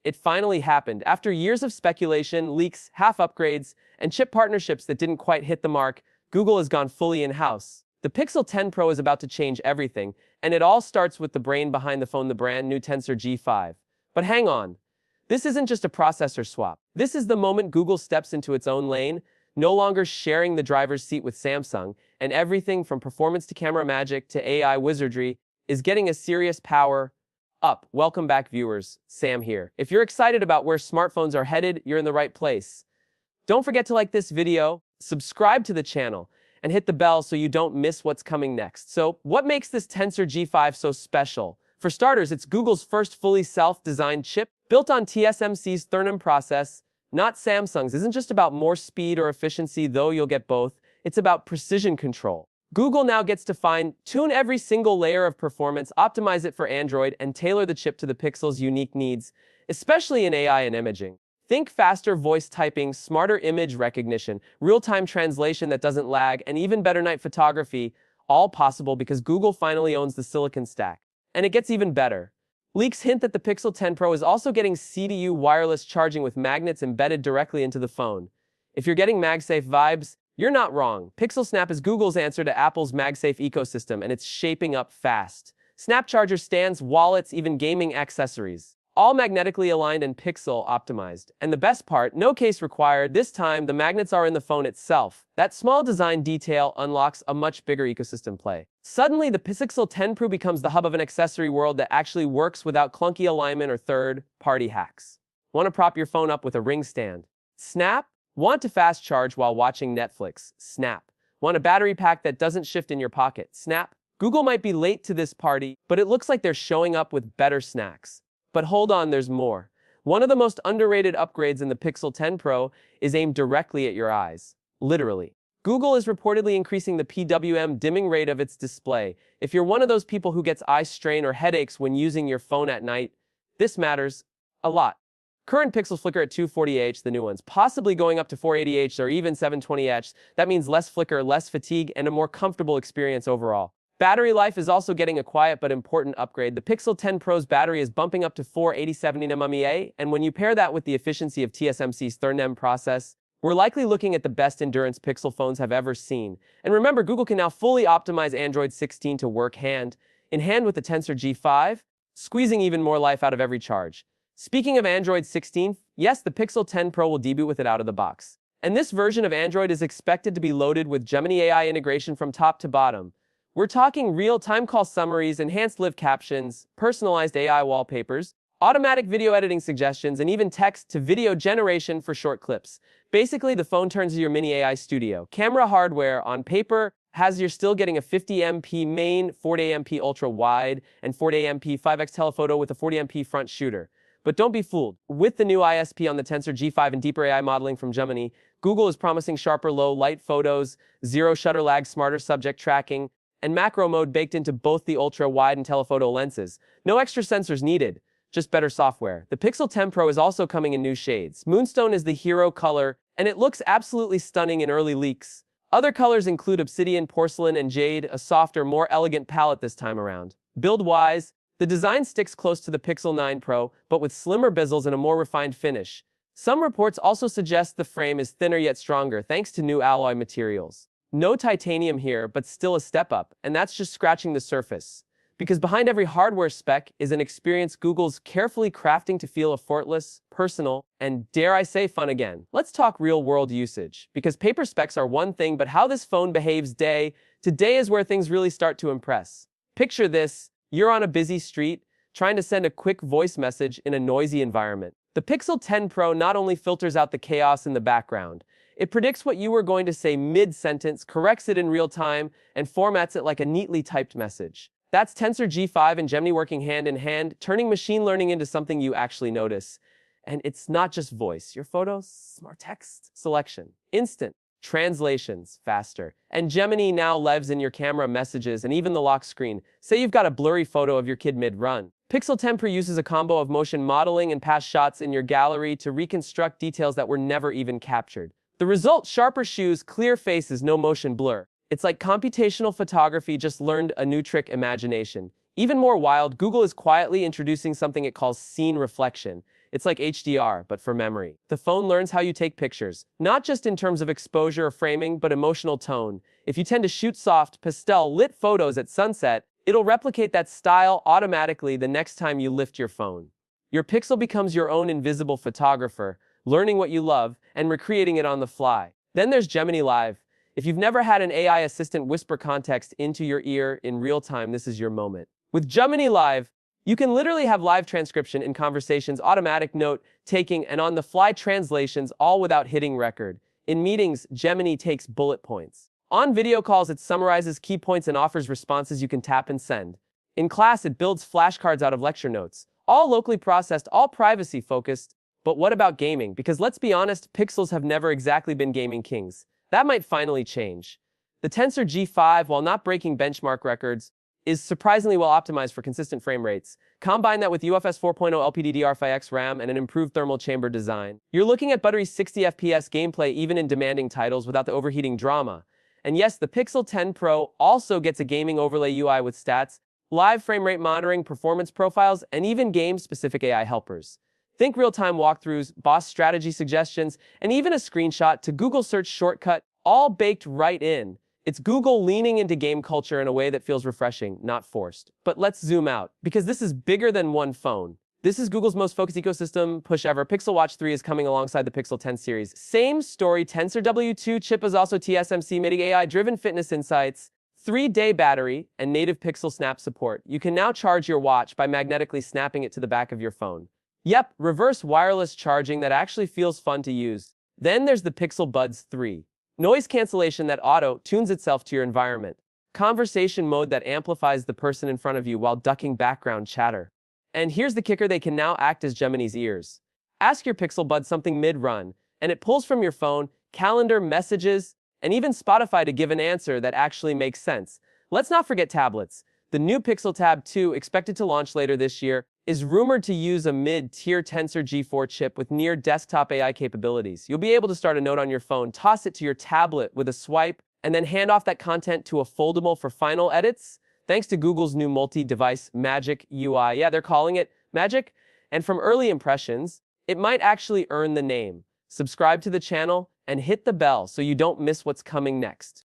It finally happened. After years of speculation, leaks, half upgrades, and chip partnerships that didn't quite hit the mark, Google has gone fully in-house. The Pixel 10 Pro is about to change everything, and it all starts with the brain behind the phone, the brand new Tensor G5. But hang on. This isn't just a processor swap. This is the moment Google steps into its own lane, no longer sharing the driver's seat with Samsung, and everything from performance to camera magic to AI wizardry is getting a serious power up. Welcome back, viewers. Sam here. If you're excited about where smartphones are headed, you're in the right place. Don't forget to like this video, subscribe to the channel, and hit the bell so you don't miss what's coming next. So, what makes this Tensor G5 so special? For starters, it's Google's first fully self-designed chip, built on TSMC's Thurnham process, not Samsung's. Isn't just about more speed or efficiency, though you'll get both. It's about precision control. Google now gets to fine-tune every single layer of performance, optimize it for Android, and tailor the chip to the Pixel's unique needs, especially in AI and imaging. Think faster voice typing, smarter image recognition, real-time translation that doesn't lag, and even better night photography, all possible because Google finally owns the silicon stack. And it gets even better. Leaks hint that the Pixel 10 Pro is also getting CDU wireless charging with magnets embedded directly into the phone. If you're getting MagSafe vibes, you're not wrong. Pixel Snap is Google's answer to Apple's MagSafe ecosystem, and it's shaping up fast. Snap charger stands, wallets, even gaming accessories. All magnetically aligned and pixel optimized. And the best part, no case required. This time, the magnets are in the phone itself. That small design detail unlocks a much bigger ecosystem play. Suddenly, the Pixel 10 Pro becomes the hub of an accessory world that actually works without clunky alignment or third-party hacks. Want to prop your phone up with a ring stand? Snap? Want to fast charge while watching Netflix? Snap. Want a battery pack that doesn't shift in your pocket? Snap. Google might be late to this party, but it looks like they're showing up with better snacks. But hold on, there's more. One of the most underrated upgrades in the Pixel 10 Pro is aimed directly at your eyes. Literally. Google is reportedly increasing the PWM dimming rate of its display. If you're one of those people who gets eye strain or headaches when using your phone at night, this matters a lot. Current pixels flicker at 240Hz, the new ones, possibly going up to 480Hz or even 720Hz. That means less flicker, less fatigue, and a more comfortable experience overall. Battery life is also getting a quiet but important upgrade. The Pixel 10 Pro's battery is bumping up to 480 mAh, and when you pair that with the efficiency of TSMC's Thurnham process, we're likely looking at the best endurance Pixel phones have ever seen. And remember, Google can now fully optimize Android 16 to work hand in hand with the Tensor G5, squeezing even more life out of every charge. Speaking of Android 16, yes, the Pixel 10 Pro will debut with it out of the box. And this version of Android is expected to be loaded with Gemini AI integration from top to bottom. We're talking real-time call summaries, enhanced live captions, personalized AI wallpapers, automatic video editing suggestions, and even text-to-video generation for short clips. Basically, the phone turns into your mini AI studio. Camera hardware on paper has you're still getting a 50MP main, 40MP ultra-wide, and 40MP 5x telephoto with a 40MP front shooter. But don't be fooled. With the new ISP on the Tensor G5 and deeper AI modeling from Gemini, Google is promising sharper low-light photos, zero shutter lag, smarter subject tracking, and macro mode baked into both the ultra-wide and telephoto lenses. No extra sensors needed, just better software. The Pixel 10 Pro is also coming in new shades. Moonstone is the hero color, and it looks absolutely stunning in early leaks. Other colors include obsidian, porcelain, and jade, a softer, more elegant palette this time around. Build-wise, the design sticks close to the Pixel 9 Pro, but with slimmer bezels and a more refined finish. Some reports also suggest the frame is thinner yet stronger thanks to new alloy materials. No titanium here, but still a step up, and that's just scratching the surface. Because behind every hardware spec is an experience Google's carefully crafting to feel effortless, personal, and dare I say fun again. Let's talk real-world usage, because paper specs are one thing, but how this phone behaves day to day is where things really start to impress. Picture this, you're on a busy street, trying to send a quick voice message in a noisy environment. The Pixel 10 Pro not only filters out the chaos in the background, it predicts what you were going to say mid-sentence, corrects it in real time, and formats it like a neatly typed message. That's Tensor G5 and Gemini working hand in hand, turning machine learning into something you actually notice. And it's not just voice. Your photos, smart text, selection, instant, translations, faster. And Gemini now lives in your camera, messages, and even the lock screen. Say you've got a blurry photo of your kid mid-run. Pixel 10 Pro uses a combo of motion modeling and past shots in your gallery to reconstruct details that were never even captured. The result, sharper shoes, clear faces, no motion blur. It's like computational photography just learned a new trick: imagination. Even more wild, Google is quietly introducing something it calls scene reflection. It's like HDR, but for memory. The phone learns how you take pictures, not just in terms of exposure or framing, but emotional tone. If you tend to shoot soft, pastel-lit photos at sunset, it'll replicate that style automatically the next time you lift your phone. Your Pixel becomes your own invisible photographer, learning what you love and recreating it on the fly. Then there's Gemini Live. If you've never had an AI assistant whisper context into your ear in real time, this is your moment. With Gemini Live, you can literally have live transcription in conversations, automatic note-taking, and on-the-fly translations, all without hitting record. In meetings, Gemini takes bullet points. On video calls, it summarizes key points and offers responses you can tap and send. In class, it builds flashcards out of lecture notes. All locally processed, all privacy-focused. But what about gaming? Because let's be honest, Pixels have never exactly been gaming kings. That might finally change. The Tensor G5, while not breaking benchmark records, is surprisingly well optimized for consistent frame rates. Combine that with UFS 4.0 LPDDR5X RAM and an improved thermal chamber design. You're looking at buttery 60 FPS gameplay even in demanding titles without the overheating drama. And yes, the Pixel 10 Pro also gets a gaming overlay UI with stats, live frame rate monitoring, performance profiles, and even game-specific AI helpers. Think real-time walkthroughs, boss strategy suggestions, and even a screenshot to Google search shortcut, all baked right in. It's Google leaning into game culture in a way that feels refreshing, not forced. But let's zoom out, because this is bigger than one phone. This is Google's most focused ecosystem push ever. Pixel Watch 3 is coming alongside the Pixel 10 series. Same story, Tensor W2 chip is also TSMC, making AI-driven fitness insights, 3-day battery, and native Pixel Snap support. You can now charge your watch by magnetically snapping it to the back of your phone. Yep, reverse wireless charging that actually feels fun to use. Then there's the Pixel Buds 3. Noise cancellation that auto-tunes itself to your environment. Conversation mode that amplifies the person in front of you while ducking background chatter. And here's the kicker, they can now act as Gemini's ears. Ask your Pixel Bud something mid-run, and it pulls from your phone, calendar, messages, and even Spotify to give an answer that actually makes sense. Let's not forget tablets. The new Pixel Tab 2, expected to launch later this year, is rumored to use a mid-tier Tensor G4 chip with near-desktop AI capabilities. You'll be able to start a note on your phone, toss it to your tablet with a swipe, and then hand off that content to a foldable for final edits, thanks to Google's new multi-device Magic UI. Yeah, they're calling it Magic. And from early impressions, it might actually earn the name. Subscribe to the channel and hit the bell so you don't miss what's coming next.